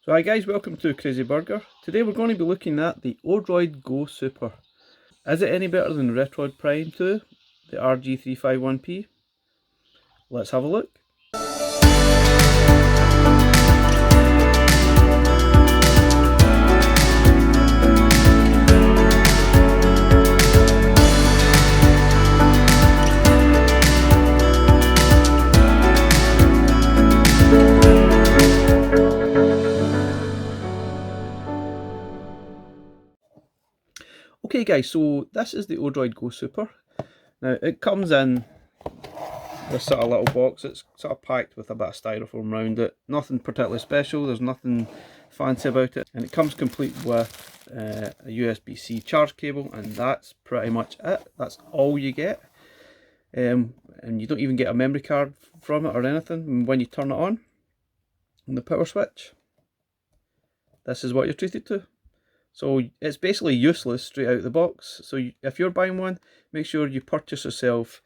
So hi guys, welcome to Crazy Burger. Today we're going to be looking at the Odroid Go Super. Is it any better than Retroid Prime 2, the RG351P? Let's have a look. Okay guys, so this is the Odroid Go Super. Now it comes in this sort of little box. It's sort of packed with a bit of styrofoam around it. Nothing particularly special, there's nothing fancy about it. And it comes complete with a USB-C charge cable, and that's pretty much it. That's all you get. And you don't even get a memory card from it or anything. When you turn it on the power switch, this is what you're treated to. So it's basically useless straight out of the box. So if you're buying one, make sure you purchase yourself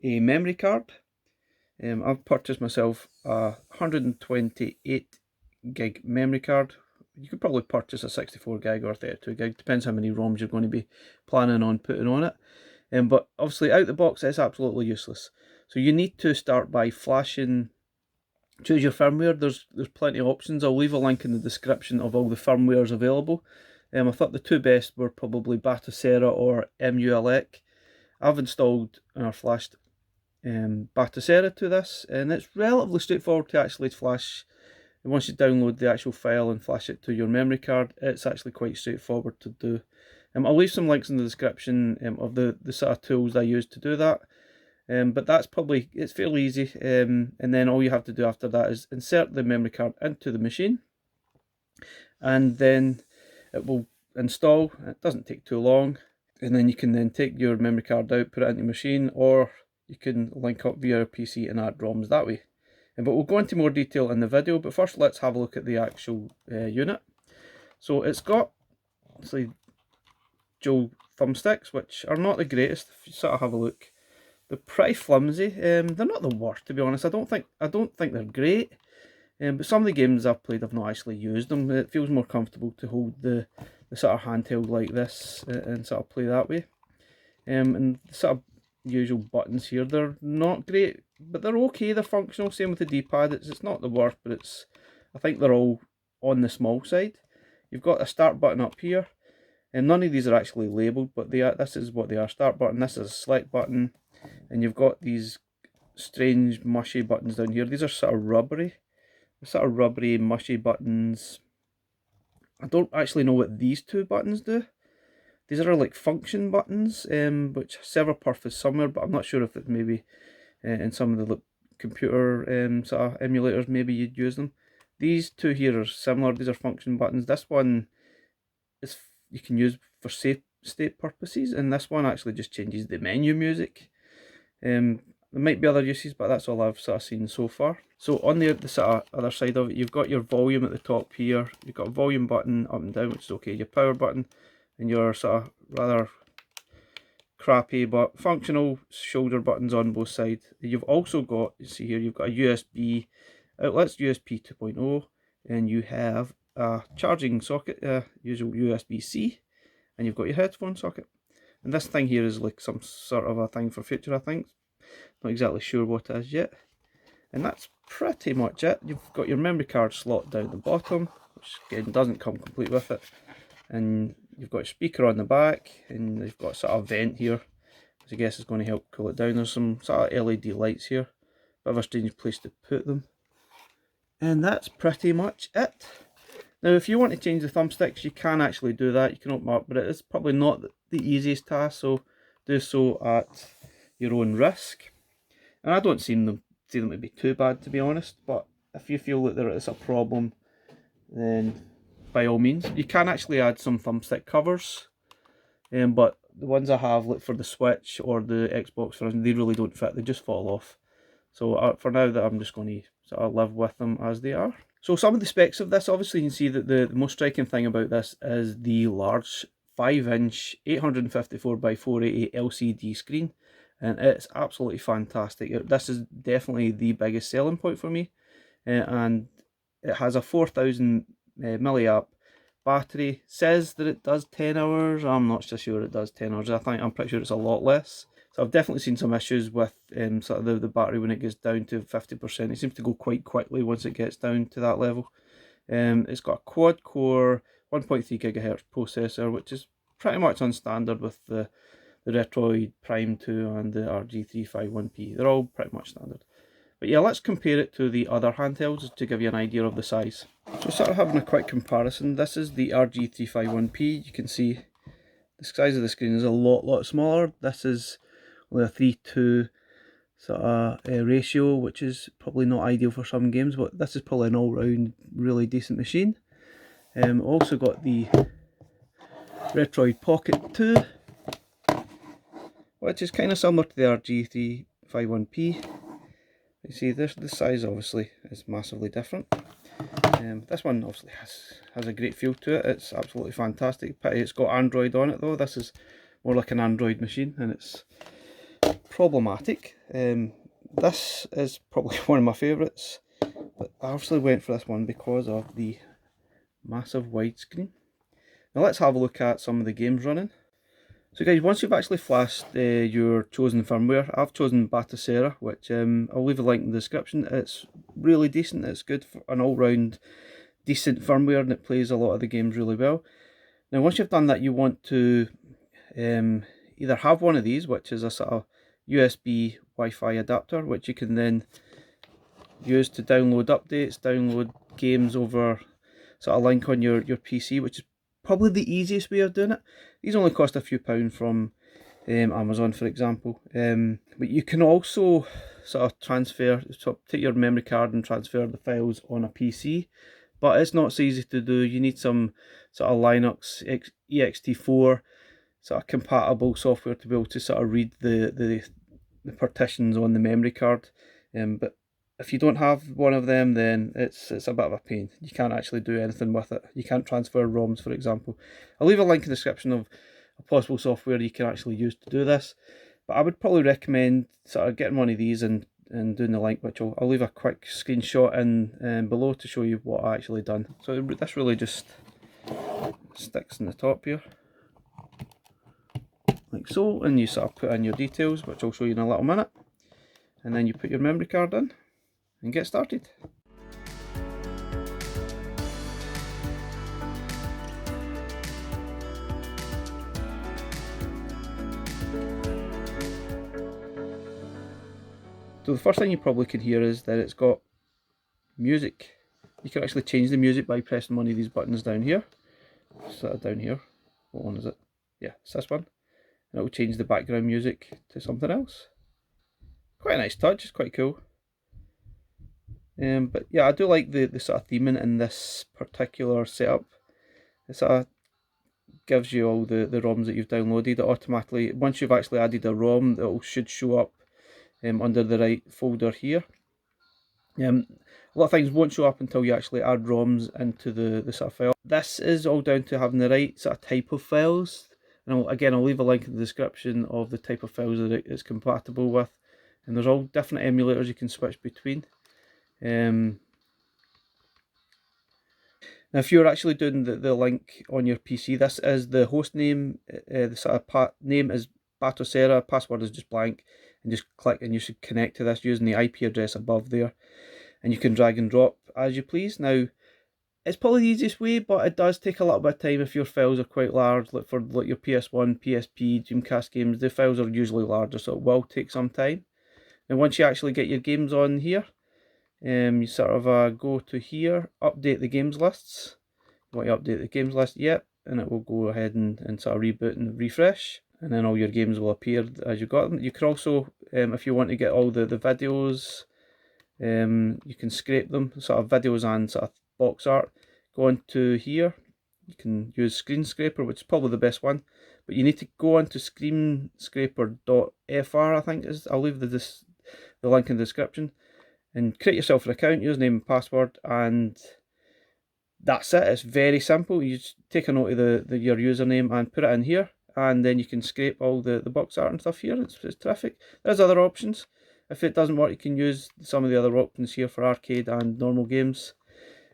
a memory card. I've purchased myself a 128 gig memory card. You could probably purchase a 64 gig or 32 gig, depends how many ROMs you're going to be planning on putting on it. But obviously out the box it's absolutely useless. So you need to start by flashing, choose your firmware. There's plenty of options. I'll leave a link in the description of all the firmwares available. I thought the two best were probably Batocera or EliteColeyBoy. I've installed or flashed Batocera to this, and it's relatively straightforward to actually flash. And once you download the actual file and flash it to your memory card, it's actually quite straightforward to do. I'll leave some links in the description of the sort of tools I use to do that. But that's probably, it's fairly easy. And then all you have to do after that is insert the memory card into the machine, and then it will install. It doesn't take too long, and then you can then take your memory card out, put it into your machine, or you can link up via a PC and add ROMs that way. But we'll go into more detail in the video, but first let's have a look at the actual unit. So it's got dual thumbsticks, which are not the greatest. If you sort of have a look, they're pretty flimsy. They're not the worst, to be honest. I don't think they're great. But some of the games I've played, I've not actually used them. It feels more comfortable to hold the sort of handheld like this and sort of play that way. And the sort of usual buttons here, they're not great, but they're okay. They're functional. Same with the D-pad. It's not the worst, but I think they're all on the small side. You've got a start button up here, and none of these are actually labelled, but they are. This is what they are. Start button. This is a select button, and you've got these strange mushy buttons down here. These are sort of rubbery. Mushy buttons. I don't actually know what these two buttons do. These are like function buttons, which serve a purpose somewhere, but I'm not sure if it's maybe in some of the computer sort of emulators, maybe you'd use them. These two here are similar. These are function buttons. This one is you can use for save state purposes, and this one actually just changes the menu music. There might be other uses, but that's all I've sort of seen so far. So on the sort of other side of it, you've got your volume at the top here. You've got a volume button up and down, which is okay. Your power button, and your sort of rather crappy but functional shoulder buttons on both sides. You've also got, you see here, you've got a USB outlets, USB 2.0, and you have a charging socket, usual USB-C, and you've got your headphone socket. And this thing here is like some sort of a thing for future, I think. Not exactly sure what it is yet. And that's pretty much it. You've got your memory card slot down the bottom, which again doesn't come complete with it. And you've got a speaker on the back, and you've got sort of vent here, which I guess is going to help cool it down. There's some sort of LED lights here. Bit of a strange place to put them. And that's pretty much it. Now if you want to change the thumbsticks, you can actually do that. You can open them up, but it is probably not the easiest task, so do so at your own risk. And I don't see them to be too bad, to be honest, but if you feel that there is a problem, then by all means. You can actually add some thumbstick covers, but the ones I have, like for the Switch or the Xbox, for instance, they really don't fit. They just fall off. So for now, that I'm just going to sort of live with them as they are. So some of the specs of this, obviously you can see that the most striking thing about this is the large 5-inch 854 by 480 LCD screen, and it's absolutely fantastic. This is definitely the biggest selling point for me, and it has a 4000 Millie app. Battery says that it does 10 hours. I'm not so sure it does 10 hours. I'm pretty sure it's a lot less. So I've definitely seen some issues with sort of the battery when it gets down to 50%. It seems to go quite quickly once it gets down to that level. It's got a quad core 1.3 GHz processor, which is pretty much on standard with the Retroid Prime 2 and the RG351P. They're all pretty much standard. But yeah, let's compare it to the other handhelds to give you an idea of the size. So sort of having a quick comparison, this is the RG351P. You can see the size of the screen is a lot smaller. This is only a 3:2 sort of ratio, which is probably not ideal for some games, but this is probably an all-round really decent machine. Also got the Retroid Pocket 2, which is kind of similar to the RG351P. You see this size obviously is massively different. This one obviously has a great feel to it. It's absolutely fantastic. Pity it's got Android on it though. This is more like an Android machine and it's problematic. This is probably one of my favourites, but I obviously went for this one because of the massive widescreen. Now let's have a look at some of the games running. So guys, once you've actually flashed your chosen firmware, I've chosen Batocera, which I'll leave a link in the description. It's really decent, it's good for an all-round decent firmware and it plays a lot of the games really well. Now once you've done that, you want to either have one of these, which is a sort of USB Wi-Fi adapter, which you can then use to download updates, download games over sort of link on your PC, which is probably the easiest way of doing it. These only cost a few pounds from Amazon, for example. But you can also sort of take your memory card and transfer the files on a PC. But it's not so easy to do. You need some sort of Linux ext4 sort of compatible software to be able to sort of read the partitions on the memory card. But if you don't have one of them, then it's a bit of a pain. You can't actually do anything with it. You can't transfer ROMs, for example. I'll leave a link in the description of a possible software you can actually use to do this. But I would probably recommend sort of getting one of these and doing the link, which I'll leave a quick screenshot in below to show you what I actually done. So this really just sticks in the top here, like so, and you sort of put in your details, which I'll show you in a little minute. And then you put your memory card in and get started. So the first thing you probably can hear is that it's got music. You can actually change the music by pressing one of these buttons down here. Sort of down here. What one is it? Yeah, it's this one. And it will change the background music to something else. Quite a nice touch, it's quite cool. But yeah, I do like the sort of theming in this particular setup. It sort of gives you all the ROMs that you've downloaded. It automatically, once you've actually added a ROM, it should show up under the right folder here. A lot of things won't show up until you actually add ROMs into the sort of file. This is all down to having the right sort of type of files. And I'll leave a link in the description of the type of files that it's compatible with. And there's all different emulators you can switch between. Now if you're actually doing the link on your PC, this is the host name, the sort of name is Batocera, password is just blank, and just click and you should connect to this using the IP address above there, and you can drag and drop as you please. Now it's probably the easiest way, but it does take a little bit of time if your files are quite large, like for your PS1, PSP, Dreamcast games, the files are usually larger, so it will take some time. And once you actually get your games on here, you sort of go to here, update the games lists. You want to update the games list, yep, and it will go ahead and sort of reboot and refresh, and then all your games will appear as you got them. You can also, if you want to get all the videos, you can scrape them, sort of videos and sort of box art. Go into here, you can use Screen Scraper, which is probably the best one, but you need to go onto screenscraper.fr, I think is. I'll leave the link in the description, and create yourself an account, username and password, and that's it. It's very simple. You just take a note of your username and put it in here, and then you can scrape all the box art and stuff here. It's terrific. There's other options. If it doesn't work, you can use some of the other options here for arcade and normal games.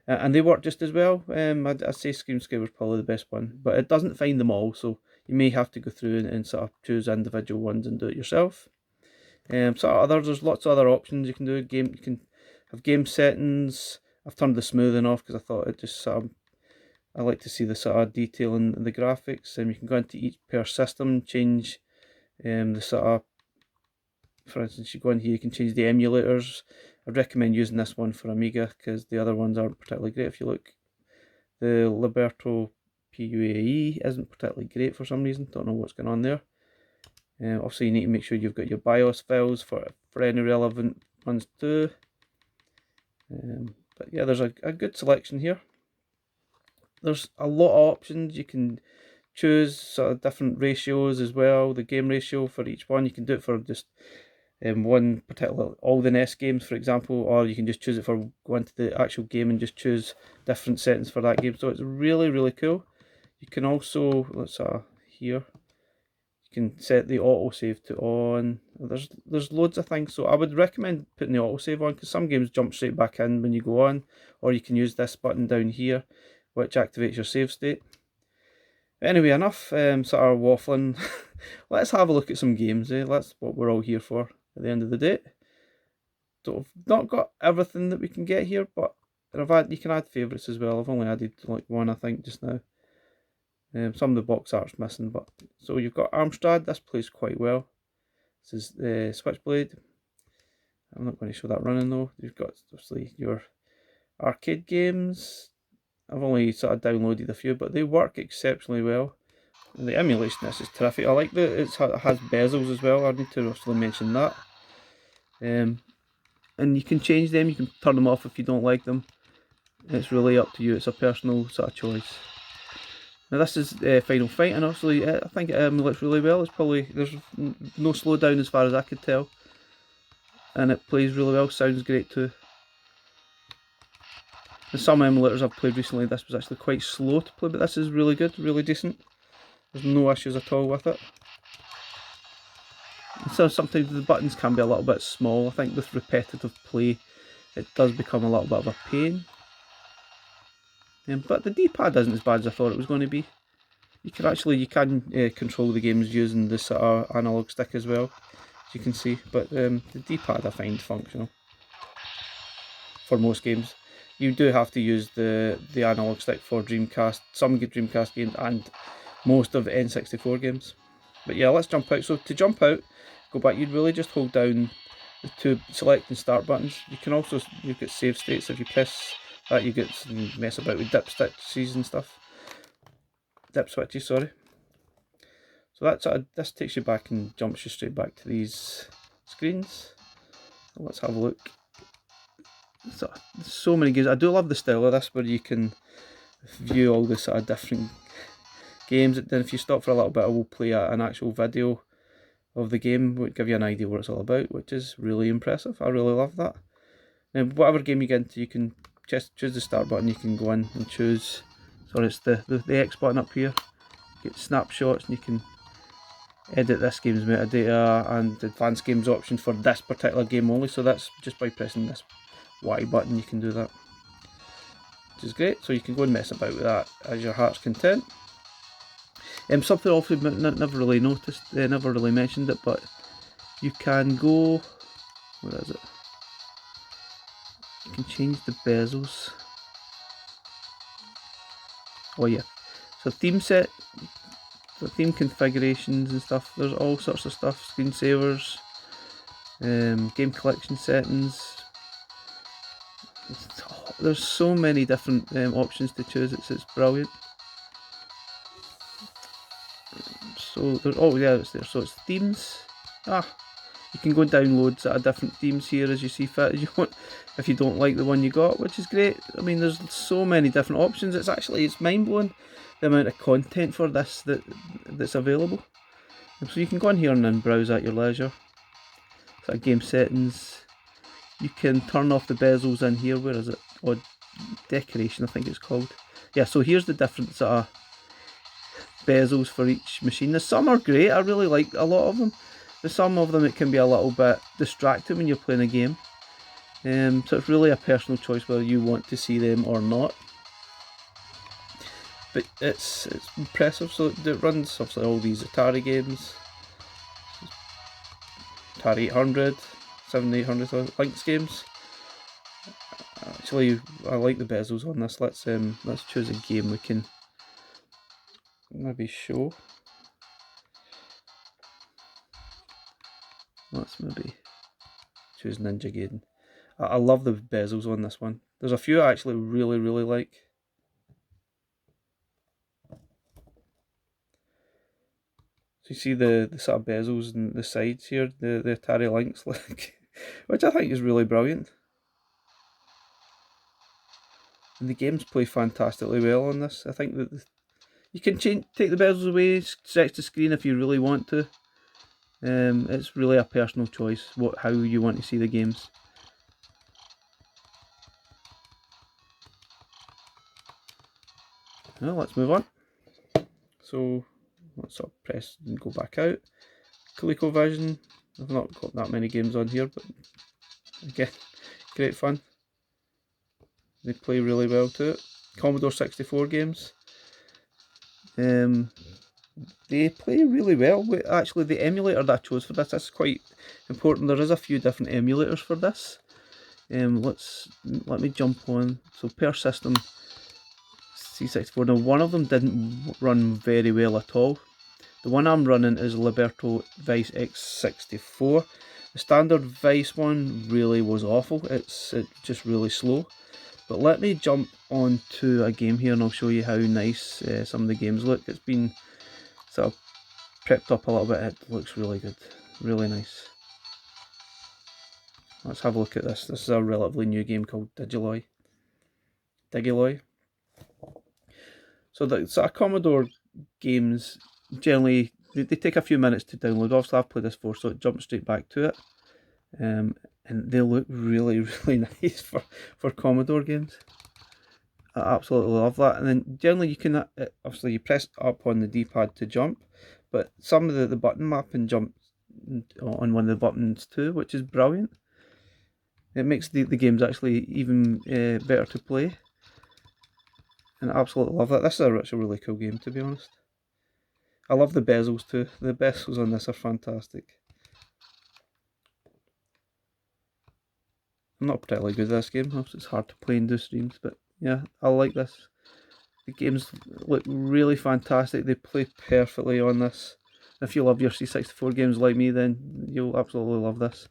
and they work just as well. I'd say Screamscape was probably the best one, but it doesn't find them all, so you may have to go through and sort of choose individual ones and do it yourself. There's lots of other options you can do. You can have game settings. I've turned the smoothing off because I thought it just I like to see the sort of detail in the graphics. You can go into each per system, change the sort of, for instance, you go in here, you can change the emulators. I'd recommend using this one for Amiga because the other ones aren't particularly great. If you look, the Liberto PUAE isn't particularly great for some reason. Don't know what's going on there. Obviously, you need to make sure you've got your BIOS files for any relevant ones too. But yeah, there's a good selection here. There's a lot of options. You can choose sort of different ratios as well. The game ratio for each one, you can do it for just one particular, all the NES games, for example, or you can just choose it for going to the actual game and just choose different settings for that game. So it's really, really cool. You can also, let's here, you can set the autosave to on. There's loads of things. So I would recommend putting the autosave on because some games jump straight back in when you go on, or you can use this button down here, which activates your save state. Anyway, enough sort of waffling. Let's have a look at some games. That's what we're all here for at the end of the day. So I've not got everything that we can get here, but you can add favourites as well. I've only added like one, I think, just now. Some of the box art's missing, but so you've got Amstrad. This plays quite well. This is Switchblade. I'm not going to show that running though. You've got obviously your arcade games. I've only sort of downloaded a few, but they work exceptionally well. And the emulation, this is terrific. I like that it has bezels as well. I need to also mention that. And you can change them. You can turn them off if you don't like them. It's really up to you. It's a personal sort of choice. Now this is Final Fight, and obviously I think it emulates really well. It's probably, there's no slowdown as far as I could tell, and it plays really well. Sounds great too. In some emulators I've played recently, this was actually quite slow to play, but this is really good, really decent. There's no issues at all with it. So sometimes the buttons can be a little bit small. I think with repetitive play it does become a little bit of a pain. But the D-pad isn't as bad as I thought it was going to be. You can control the games using this sort of analog stick as well, as you can see. But the D-pad I find functional for most games. You do have to use the analog stick for Dreamcast, some Dreamcast games, and most of N64 games. But yeah, let's jump out. So to jump out, go back, you'd really just hold down the two select and start buttons. You can also, you've got save states. If you press that, you get some mess about with dip switches and stuff. Dip switches, sorry. So that's this takes you back and jumps you straight back to these screens. So let's have a look. So many games. I do love the style of this, where you can view all the sort of different games. Then if you stop for a little bit, I will play an actual video of the game, which give you an idea what it's all about, which is really impressive. I really love that. Now, whatever game you get into, you can just choose the start button. You can go in and choose. Sorry, it's the X button up here. Get snapshots, and you can edit this game's metadata and advanced games option for this particular game only. So that's just by pressing this Y button, you can do that, which is great. So you can go and mess about with that as your heart's content. Something also never really noticed, never really mentioned it, but you can go, where is it? You can change the bezels. Oh yeah, so theme set, so theme configurations and stuff. There's all sorts of stuff. Screensavers, game collection settings. There's so many different options to choose. It's brilliant. So there's, oh yeah, it's there. So it's themes. You can go and download sort of different themes here as you see fit, as you want, if you don't like the one you got, which is great. I mean, there's so many different options. It's mind blowing the amount of content for this that's available. And so you can go in here and then browse at your leisure. Sort of game settings. You can turn off the bezels in here. Where is it? Or decoration, I think it's called. Yeah. So here's the different sort of bezels for each machine. Now, some are great. I really like a lot of them. But some of them it can be a little bit distracting when you're playing a game. So it's really a personal choice whether you want to see them or not. But it's impressive. So it runs obviously all these Atari games, Atari 800, 7800 Lynx games. Actually, I like the bezels on this. Let's choose a game we can maybe show. Let's maybe choose Ninja Gaiden. I love the bezels on this one. There's a few I actually really like. So you see the sort of bezels and the sides here, the Atari Lynx, like, which I think is really brilliant. And the games play fantastically well on this. I think that you can take the bezels away, stretch the screen if you really want to. It's really a personal choice how you want to see the games. Well, let's move on. So let's sort of press and go back out. ColecoVision. I've not got that many games on here, but again, great fun. They play really well to it. Commodore 64 games. They play really well. Actually, the emulator that I chose for this is quite important. There is a few different emulators for this. Let me jump on. So per system, C64. Now one of them didn't run very well at all. The one I'm running is Liberto Vice X64. The standard Vice one really was awful. It's just really slow. But let me jump onto a game here and I'll show you how nice some of the games look. It's been sort of prepped up a little bit. It looks really good, really nice. Let's have a look at this. This is a relatively new game called Digiloy. So the sort of Commodore games generally they take a few minutes to download. Obviously I've played this before, so it jumps straight back to it. And they look really nice for Commodore games. I absolutely love that. And then generally you can obviously you press up on the D-pad to jump, but some of the button mapping jumps on one of the buttons too, which is brilliant. It makes the games actually even better to play. And I absolutely love that. This is a really cool game, to be honest. I love the bezels too. The bezels on this are fantastic. I'm not particularly good at this game. Obviously it's hard to play and do streams, but yeah, I like this. The games look really fantastic. They play perfectly on this. If you love your C64 games like me, then you'll absolutely love this.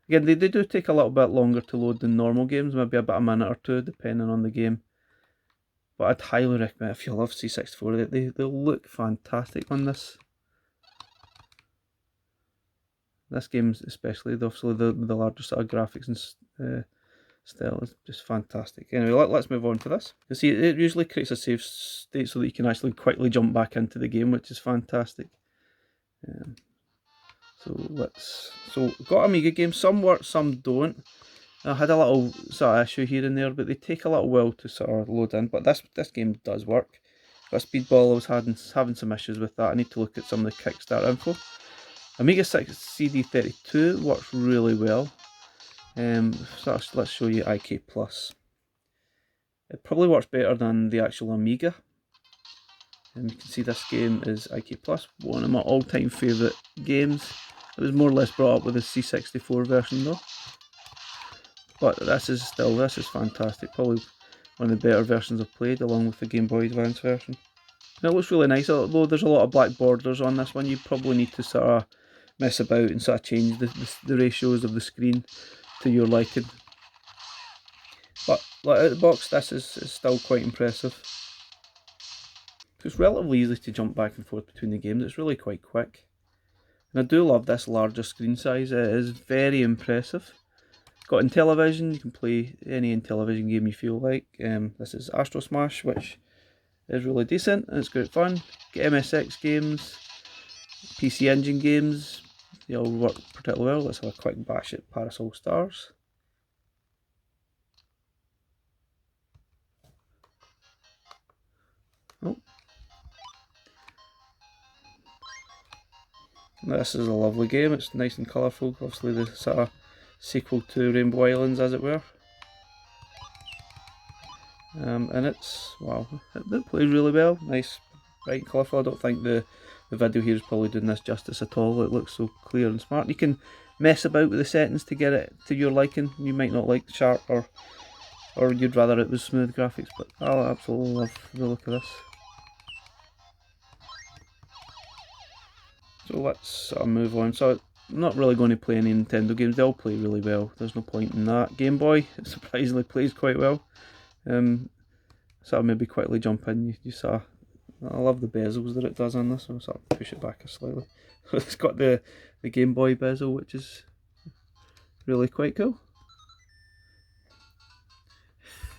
Again, they do take a little bit longer to load than normal games, maybe about a minute or two, depending on the game. But I'd highly recommend if you love C64, they look fantastic on this. This game's especially, obviously the larger sort of graphics and style is just fantastic. Anyway, let's move on to this. You see, it usually creates a save state so that you can actually quickly jump back into the game, which is fantastic. So got Amiga games. Some work, some don't. I had a little sort of issue here and there, but they take a little while to sort of load in. But this game does work. Got Speedball. I was having some issues with that. I need to look at some of the Kickstarter info. Amiga 6 CD32 works really well. So let's show you IK Plus. It probably works better than the actual Amiga. And you can see this game is IK Plus, one of my all-time favourite games. It was more or less brought up with the C64 version though. But this is fantastic. Probably one of the better versions I've played, along with the Game Boy Advance version. And it looks really nice, although there's a lot of black borders on this one. You probably need to sort of mess about and sort of change the ratios of the screen to your liking. But like, out of the box, this is still quite impressive. It's relatively easy to jump back and forth between the games. It's really quite quick. And I do love this larger screen size. It is very impressive. Got Intellivision, you can play any Intellivision game you feel like. This is Astro Smash, which is really decent and it's great fun. Get MSX games, PC Engine games, they all work particularly well. Let's have a quick bash at Parasol Stars. Oh. This is a lovely game, it's nice and colourful. Obviously the sort of sequel to Rainbow Islands, as it were. And it's, wow, it plays really well. Nice, bright, colourful. I don't think the video here is probably doing this justice at all. It looks so clear and smart. You can mess about with the settings to get it to your liking. You might not like sharp, or you'd rather it was smooth graphics, but I absolutely love the look of this. So let's move on. So I'm not really going to play any Nintendo games. They all play really well. There's no point in that. Game Boy, it surprisingly plays quite well. So I'll maybe quickly jump in. You saw, I love the bezels that it does on this. So I'll push it back slightly. It's got the Game Boy bezel, which is really quite cool.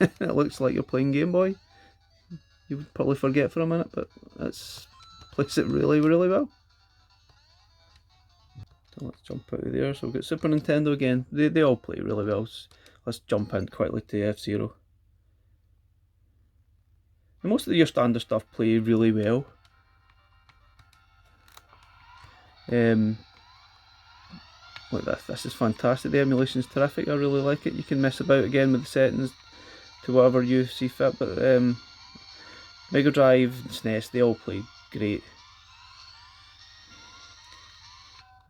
It looks like you're playing Game Boy. You would probably forget for a minute, but it's plays it really, really well. So let's jump out of there. So we've got Super Nintendo again. They all play really well. So let's jump in quickly to F-Zero. And most of your standard stuff play really well. Like this is fantastic. The emulation is terrific. I really like it. You can mess about again with the settings to whatever you see fit. But Mega Drive, SNES, they all play great.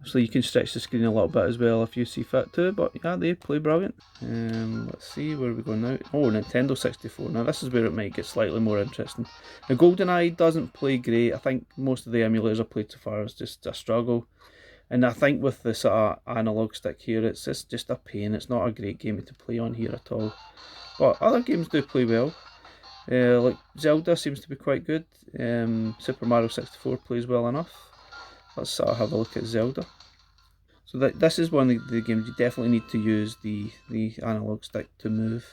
So you can stretch the screen a little bit as well if you see fit too, but yeah, they play brilliant. Let's see, where are we going now? Oh, Nintendo 64. Now this is where it might get slightly more interesting. Now GoldenEye doesn't play great. I think most of the emulators I've played so far is just a struggle. And I think with the sort of analog stick here, it's just a pain. It's not a great game to play on here at all. But other games do play well. Like Zelda seems to be quite good. Super Mario 64 plays well enough. Let's sort of have a look at Zelda. So this is one of the games you definitely need to use the analog stick to move.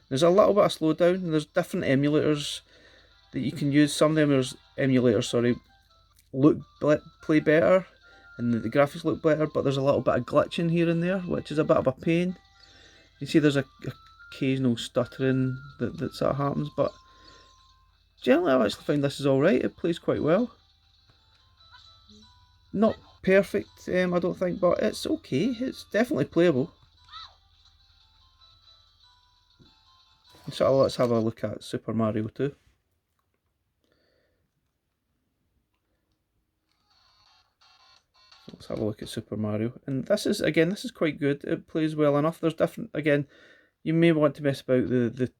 There's a little bit of slowdown, and there's different emulators that you can use. Some of them emulators, play better, and the graphics look better, but there's a little bit of glitching here and there, which is a bit of a pain. You see there's a occasional stuttering that sort of happens, but generally I actually find this is alright. It plays quite well. Not perfect, I don't think, but it's okay. It's definitely playable. So let's have a look at Super Mario 2. Let's have a look at Super Mario, and this is quite good. It plays well enough. There's different, again, you may want to mess about the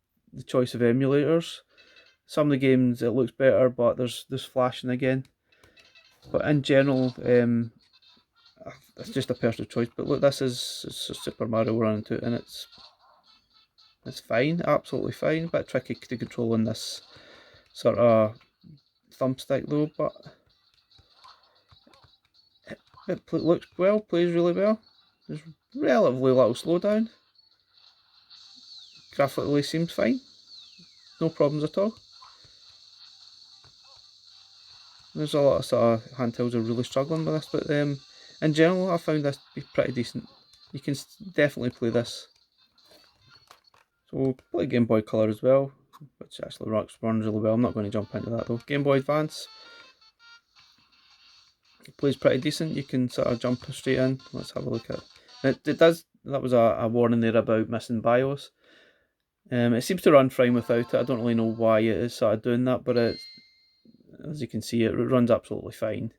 choice of emulators. Some of the games it looks better, but there's flashing again. But in general, it's just a personal choice. But look, this is Super Mario we're into, and it's fine, absolutely fine. A bit tricky to control in this sort of thumbstick though, but it looks well, plays really well. There's relatively little slowdown. Graphically seems fine, no problems at all. There's a lot of sort of handhelds are really struggling with this, but in general I found this to be pretty decent. You can definitely play this. So we'll play Game Boy Color as well, which actually runs really well. I'm not going to jump into that though. Game Boy Advance, it plays pretty decent. You can sort of jump straight in. Let's have a look at it. It does. That was a warning there about missing BIOS. It seems to run fine without it. I don't really know why it is sort of doing that, but as you can see, it runs absolutely fine.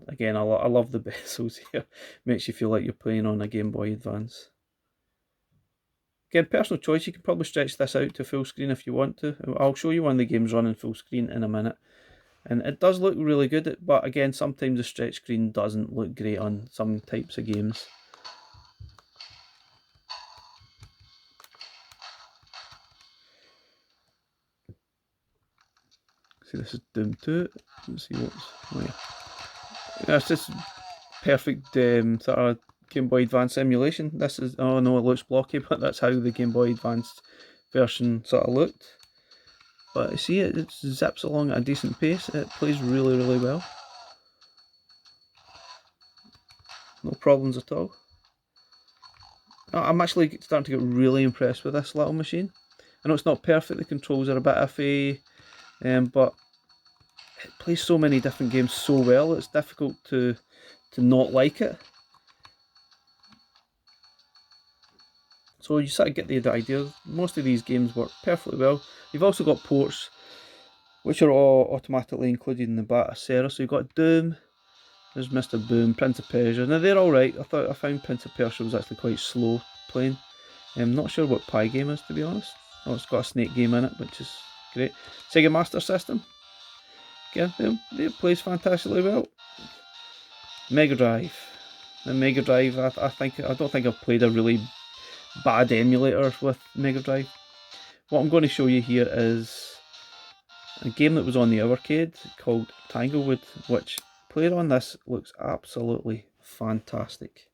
Again, I love the bezels here. Makes you feel like you're playing on a Game Boy Advance. Again, personal choice. You can probably stretch this out to full screen if you want to. I'll show you one of the games running full screen in a minute. And it does look really good, but again, sometimes the stretch screen doesn't look great on some types of games. See, this is Doom 2. Let's see what's... Oh yeah. That's just perfect sort of Game Boy Advance emulation. This is... Oh no, it looks blocky, but that's how the Game Boy Advance version sort of looked. But you see, it zips along at a decent pace. It plays really, really well. No problems at all. I'm actually starting to get really impressed with this little machine. I know it's not perfect, the controls are a bit iffy, but it plays so many different games so well, it's difficult to not like it. So you sort of get the idea. Most of these games work perfectly well. You've also got ports, which are all automatically included in the Batocera. So you've got Doom, there's Mr. Boom, Prince of Persia. Now they're alright. I found Prince of Persia was actually quite slow playing. I'm not sure what Pie Game is, to be honest. Oh, it's got a snake game in it, which is great. Sega Master System. Again, it plays fantastically well. Mega Drive. The Mega Drive, I don't think I've played a really bad emulator with Mega Drive. What I'm going to show you here is a game that was on the arcade called Tanglewood, which player on this looks absolutely fantastic.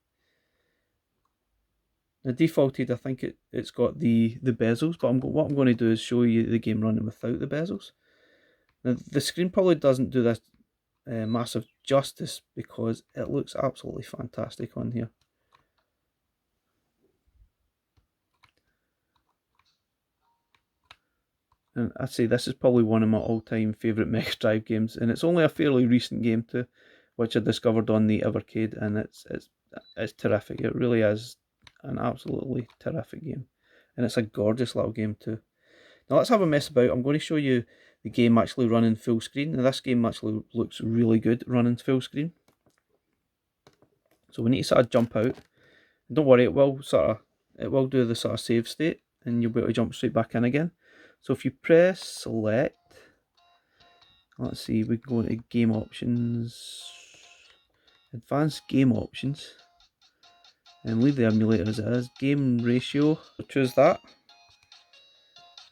The defaulted, I think it's got the bezels, but what I'm going to do is show you the game running without the bezels. Now, the screen probably doesn't do this massive justice because it looks absolutely fantastic on here. And I'd say this is probably one of my all-time favourite Mega Drive games, and it's only a fairly recent game too, which I discovered on the arcade, and it's terrific. It really is an absolutely terrific game, and it's a gorgeous little game too. Now let's have a mess about. I'm going to show you the game actually running full screen. Now this game actually looks really good running full screen. So we need to sort of jump out. Don't worry, it will do the sort of save state, and you'll be able to jump straight back in again. So if you press select, let's see, we go into game options, advanced game options, and leave the emulator as it is. Game ratio, so choose that.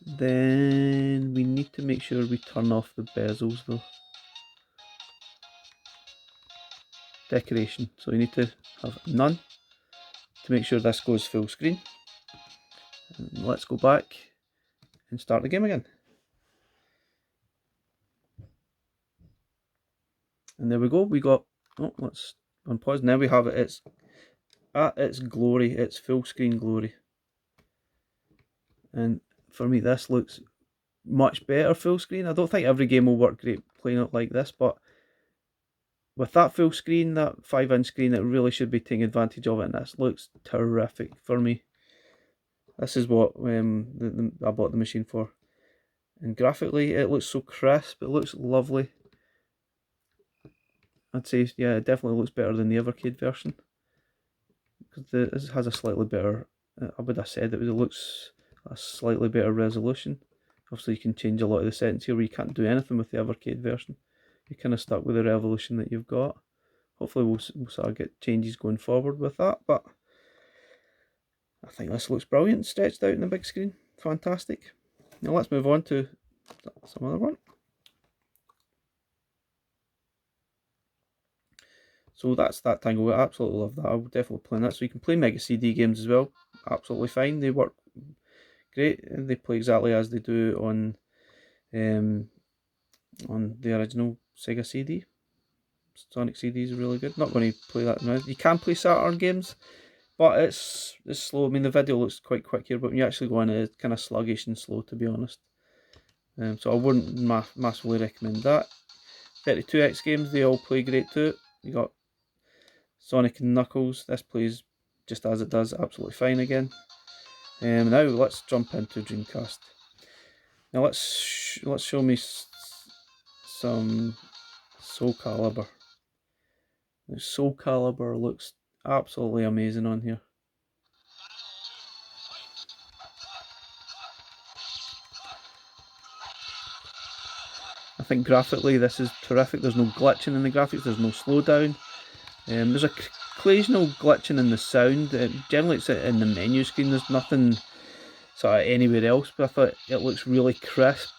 Then we need to make sure we turn off the bezels though. Decoration, so you need to have none to make sure this goes full screen. And let's go back and start the game again. And there we go, we got, oh, let's unpause. Now we have it, it's at its glory, it's full screen glory. And for me, this looks much better full screen. I don't think every game will work great playing it like this, but with that full screen, that 5-inch screen, it really should be taking advantage of it, and this looks terrific for me. This is what I bought the machine for. And graphically, it looks so crisp, it looks lovely. I'd say, yeah, it definitely looks better than the arcade version. Because this has a slightly better, I would have said it looks a slightly better resolution. Obviously you can change a lot of the settings here where you can't do anything with the arcade version. You're kind of stuck with the resolution that you've got. Hopefully we'll sort of get changes going forward with that, but I think this looks brilliant, stretched out in the big screen. Fantastic. Now let's move on to some other one. So that's that Tango. I absolutely love that. I would definitely play that. So you can play Mega CD games as well. Absolutely fine. They work great. They play exactly as they do on the original Sega CD. Sonic CD is really good. Not going to play that now. You can play Saturn games, but it's slow. I mean, the video looks quite quick here, but when you actually go in, it's kind of sluggish and slow, to be honest. So I wouldn't massively recommend that. 32X games, they all play great too. You got Sonic and Knuckles. This plays just as it does, absolutely fine again. Now let's jump into Dreamcast. Now let's show me some Soul Calibur. The Soul Calibur looks absolutely amazing on here. I think graphically this is terrific. There's no glitching in the graphics, there's no slowdown. There's occasional glitching in the sound. Generally it's in the menu screen, there's nothing sort of anywhere else, but I thought it looks really crisp.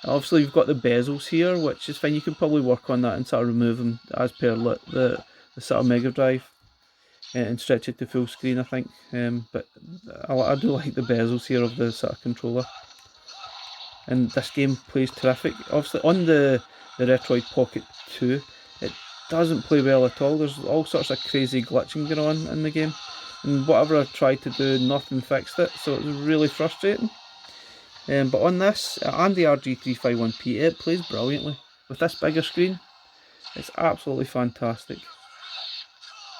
Obviously you've got the bezels here, which is fine. You can probably work on that and sort of remove them as per the sort of Mega Drive and stretch it to full screen, I think. But I do like the bezels here of the sort of controller. And this game plays terrific. Obviously on the Retroid Pocket 2, it doesn't play well at all. There's all sorts of crazy glitching going on in the game, and whatever I tried to do, nothing fixed it, so it was really frustrating. But on this and the RG351P, it plays brilliantly. With this bigger screen, it's absolutely fantastic.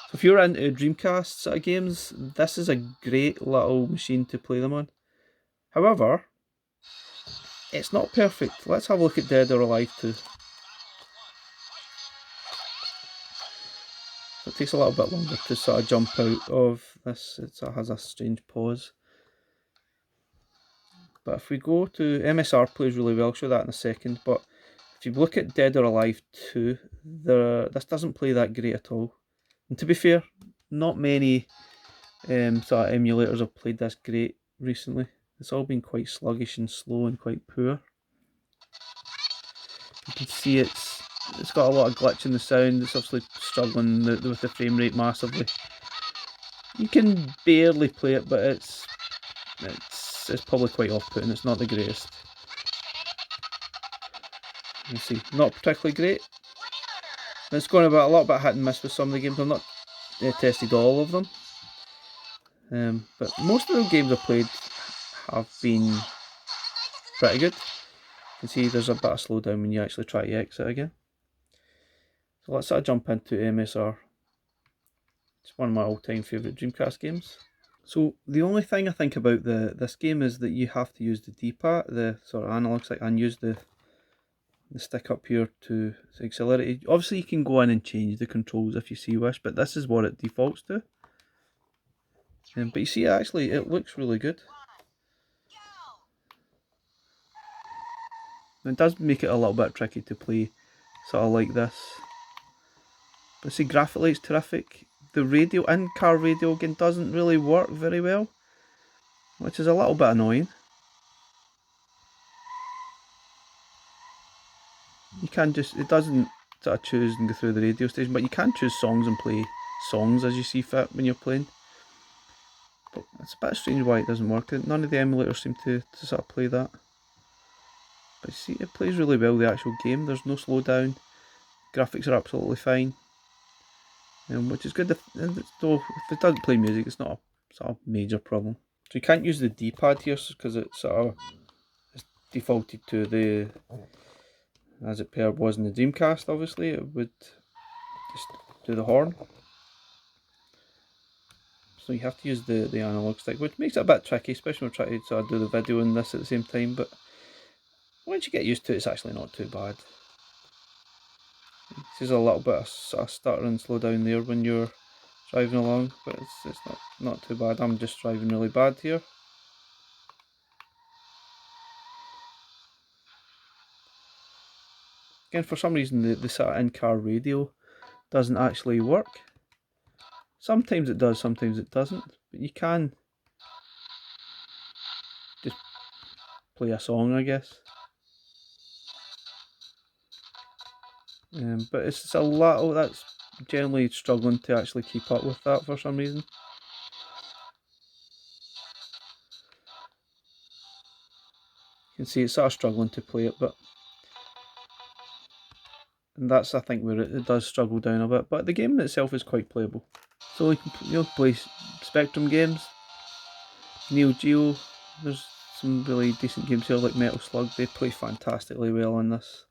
So if you're into Dreamcast sort of games, this is a great little machine to play them on. However, it's not perfect. Let's have a look at Dead or Alive 2. It takes a little bit longer to sort of jump out of this. It sort of has a strange pause. But if we go to MSR plays really well, I'll show that in a second. But if you look at Dead or Alive 2, this doesn't play that great at all. And to be fair, not many sort of emulators have played this great recently. It's all been quite sluggish and slow and quite poor. You can see it's got a lot of glitch in the sound. It's obviously struggling with the frame rate massively. You can barely play it, but it's probably quite off-putting. It's not the greatest. You see, not particularly great. And it's going about a lot bit hit and miss with some of the games. I've not tested all of them, but most of the games I've played have been pretty good. You can see there's a bit of slowdown when you actually try to exit again. So let's sort of jump into MSR. It's one of my all-time favourite Dreamcast games. So the only thing I think about this game is that you have to use the D-pad, the sort of analog stick, and use the stick up here to accelerate it. Obviously you can go in and change the controls if you see wish, but this is what it defaults to. But you see, actually it looks really good. It does make it a little bit tricky to play sort of like this. But see, graphically it's terrific. The radio, in-car radio again, doesn't really work very well, which is a little bit annoying. You can just, it doesn't sort of choose and go through the radio station, but you can choose songs and play songs as you see fit when you're playing. But it's a bit strange why it doesn't work. None of the emulators seem to sort of play that. But you see, it plays really well, the actual game. There's no slowdown. Graphics are absolutely fine. Which is good. Though if it doesn't play music, it's not a sort of major problem. So you can't use the D-pad here because it's sort of defaulted to the, as it was in the Dreamcast. Obviously, it would just do the horn. So you have to use the analog stick, which makes it a bit tricky, especially when we're trying to sort of do the video and this at the same time. But once you get used to it, it's actually not too bad. There's a little bit of sort of stutter and slow down there when you're driving along, but it's not too bad. I'm just driving really bad here. Again, for some reason the sort of in-car radio doesn't actually work. Sometimes it does, sometimes it doesn't, but you can just play a song, I guess. But it's a little, that's generally struggling to actually keep up with that for some reason. You can see it's sort of struggling to play it, but and that's I think where it does struggle down a bit. But the game itself is quite playable. So you can play Spectrum games, Neo Geo. There's some really decent games here like Metal Slug. They play fantastically well on this.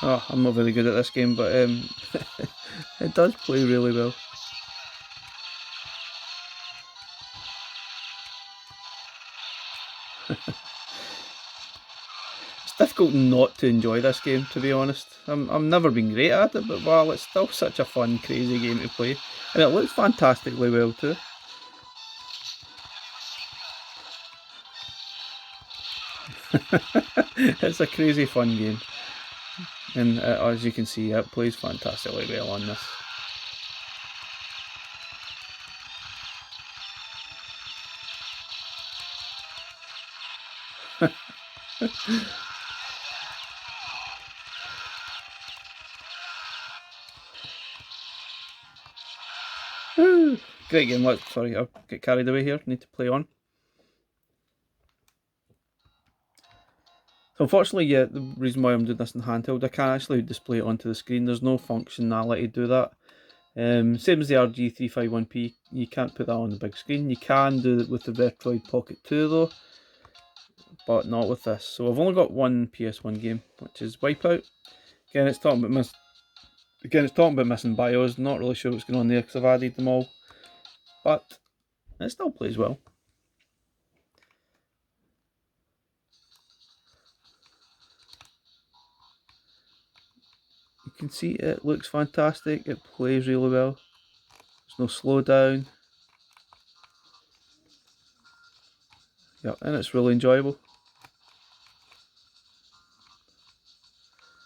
Oh, I'm not very good at this game, but it does play really well. It's difficult not to enjoy this game, to be honest. I've never been great at it, but wow, it's still such a fun, crazy game to play. And it looks fantastically well too. It's a crazy fun game. And as you can see, it plays fantastically well on this. Great game. Sorry, I'll get carried away here. Need to play on. So unfortunately, yeah, the reason why I'm doing this in handheld, I can't actually display it onto the screen. There's no functionality to do that. Same as the RG351P, you can't put that on the big screen. You can do it with the Retroid Pocket 2 though, but not with this. So I've only got one PS1 game, which is Wipeout. Again, it's talking about missing bios. Not really sure what's going on there because I've added them all, but it still plays well. You can see it looks fantastic. It plays really well. There's no slowdown. Yeah, and it's really enjoyable.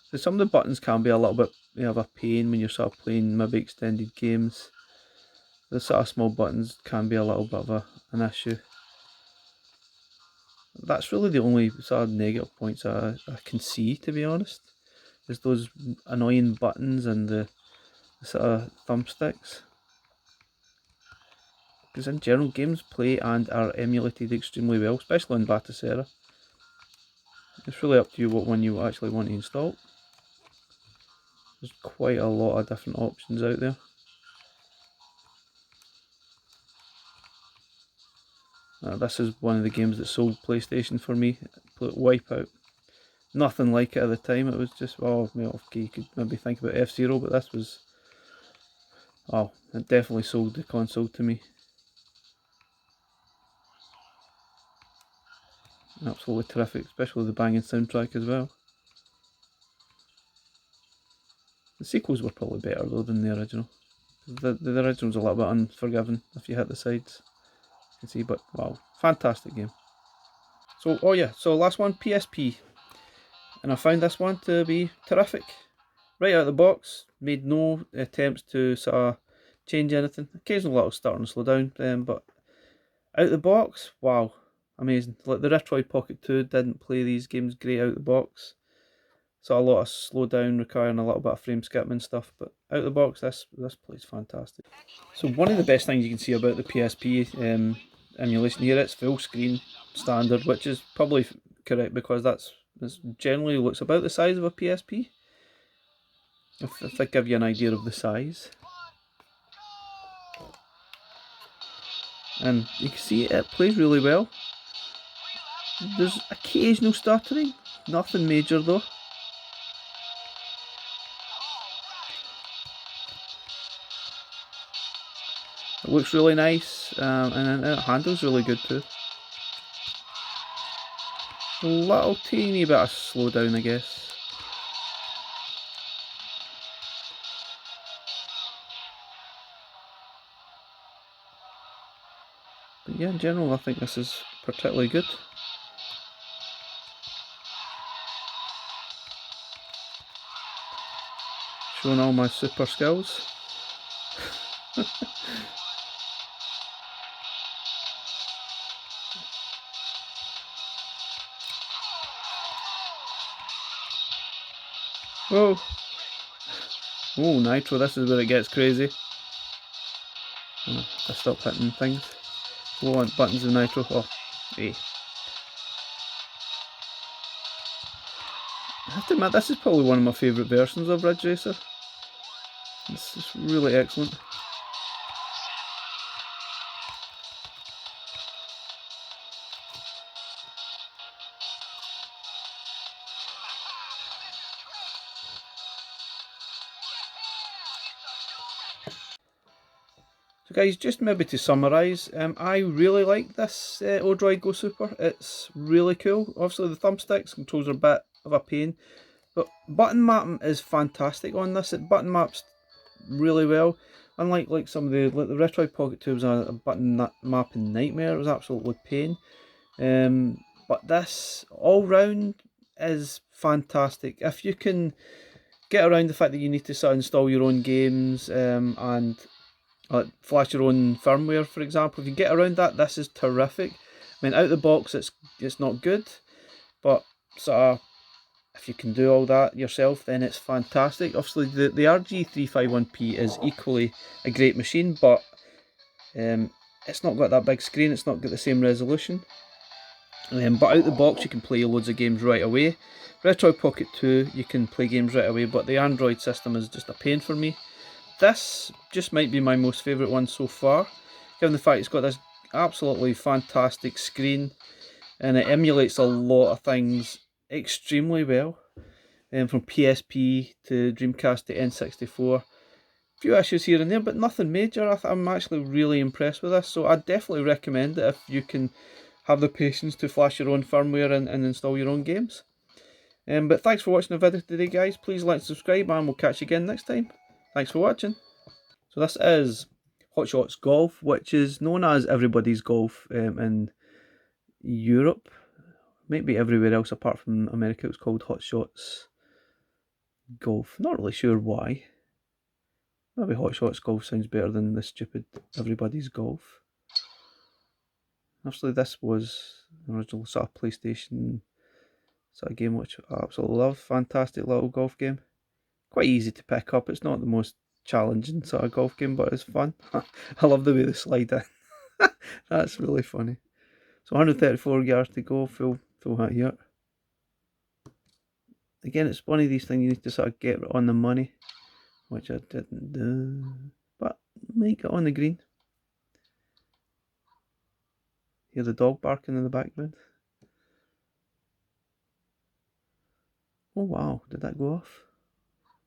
So some of the buttons can be a little bit of a pain when you're sort of playing maybe extended games. The sort of small buttons can be a little bit of an issue. That's really the only sort of negative points I can see, to be honest, is those annoying buttons and the sort of thumbsticks. Because in general, games play and are emulated extremely well, especially on Batocera. It's really up to you what one you actually want to install. There's quite a lot of different options out there. This is one of the games that sold PlayStation for me, Wipeout. Nothing like it at the time. It was just, oh, well, okay, you could maybe think about F-Zero, but this was, oh, it definitely sold the console to me. Absolutely terrific, especially the banging soundtrack as well. The sequels were probably better though than the original. The original was a little bit unforgiving if you hit the sides. You can see, but wow, fantastic game. So, oh yeah, so last one, PSP. And I found this one to be terrific. Right out of the box, made no attempts to sort of change anything. Occasional little start and slow down, but out of the box, wow, amazing. Like the Retroid Pocket 2 didn't play these games great out of the box. So a lot of slowdown requiring a little bit of frame skipping and stuff, but out of the box, this plays fantastic. So one of the best things you can see about the PSP emulation here, it's full screen standard, which is probably correct because this generally looks about the size of a PSP. If I give you an idea of the size. And you can see it plays really well. There's occasional stuttering, nothing major though. It looks really nice, and it handles really good too. A little teeny bit of slowdown, I guess. But yeah, in general, I think this is particularly good. Showing all my super skills. Whoa! Oh, Nitro, this is where it gets crazy. Oh, I stopped hitting things. Low on buttons of Nitro. Oh, hey. I have to admit, this is probably one of my favourite versions of Ridge Racer. This is really excellent. So guys, just maybe to summarise, I really like this Odroid Go Super. It's really cool. Obviously the thumbsticks controls are a bit of a pain, but button mapping is fantastic on this. It button maps really well. Unlike some of the Retroid Pocket 2 was a button mapping nightmare. It was absolutely pain. But this all round is fantastic. If you can get around the fact that you need to sort of install your own games and flash your own firmware, for example, if you get around that, this is terrific. I mean, out of the box, it's not good, but sort of if you can do all that yourself, then it's fantastic. Obviously, the RG351P is equally a great machine, but it's not got that big screen. It's not got the same resolution. But out of the box, you can play loads of games right away. Retroid Pocket 2, you can play games right away, but the Android system is just a pain for me. this just might be my most favourite one so far, given the fact it's got this absolutely fantastic screen and it emulates a lot of things extremely well, from PSP to Dreamcast to N64. A few issues here and there, but nothing major. I'm actually really impressed with this, so I definitely recommend it if you can have the patience to flash your own firmware and install your own games. But thanks for watching the video today, guys. Please like and subscribe, and we'll catch you again next time. Thanks for watching. So this is Hot Shots Golf, which is known as Everybody's Golf in Europe. Maybe everywhere else apart from America it's called Hot Shots Golf. Not really sure why. Maybe Hot Shots Golf sounds better than the stupid Everybody's Golf. Actually, this was the original sort of PlayStation sort of game which I absolutely love. Fantastic little golf game. Quite easy to pick up. It's not the most challenging sort of golf game, but it's fun. I love the way they slide in. That's really funny. So 134 yards to go, full hit here. Again, it's one of these things you need to sort of get on the money, which I didn't do, but make it on the green. Hear the dog barking in the background. Oh wow, did that go off?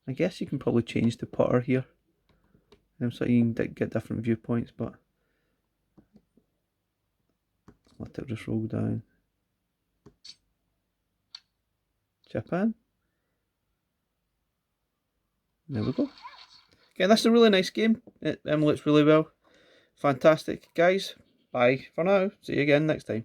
I guess you can probably change the putter here, so you can get different viewpoints, but let it just roll down. Chip in. There we go. Again, this is a really nice game. It emulates really well. Fantastic. Guys, bye for now. See you again next time.